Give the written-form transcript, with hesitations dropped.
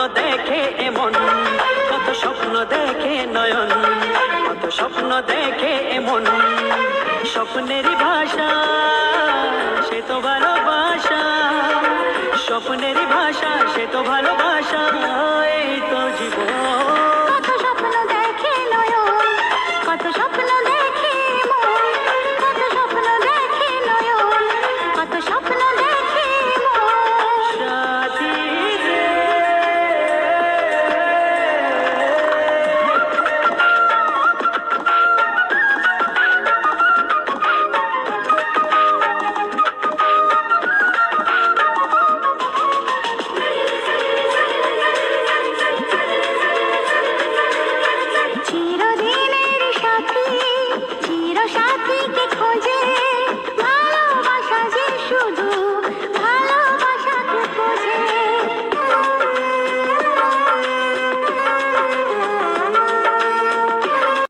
দেখে এমন, কত স্বপ্ন দেখে নয়ন, কত স্বপ্ন দেখে এমন। স্বপ্নেরই ভাষা সে তো ভালোবাসা, স্বপ্নেরই ভাষা সে তো ভালোবাসা। এই তো জীবন।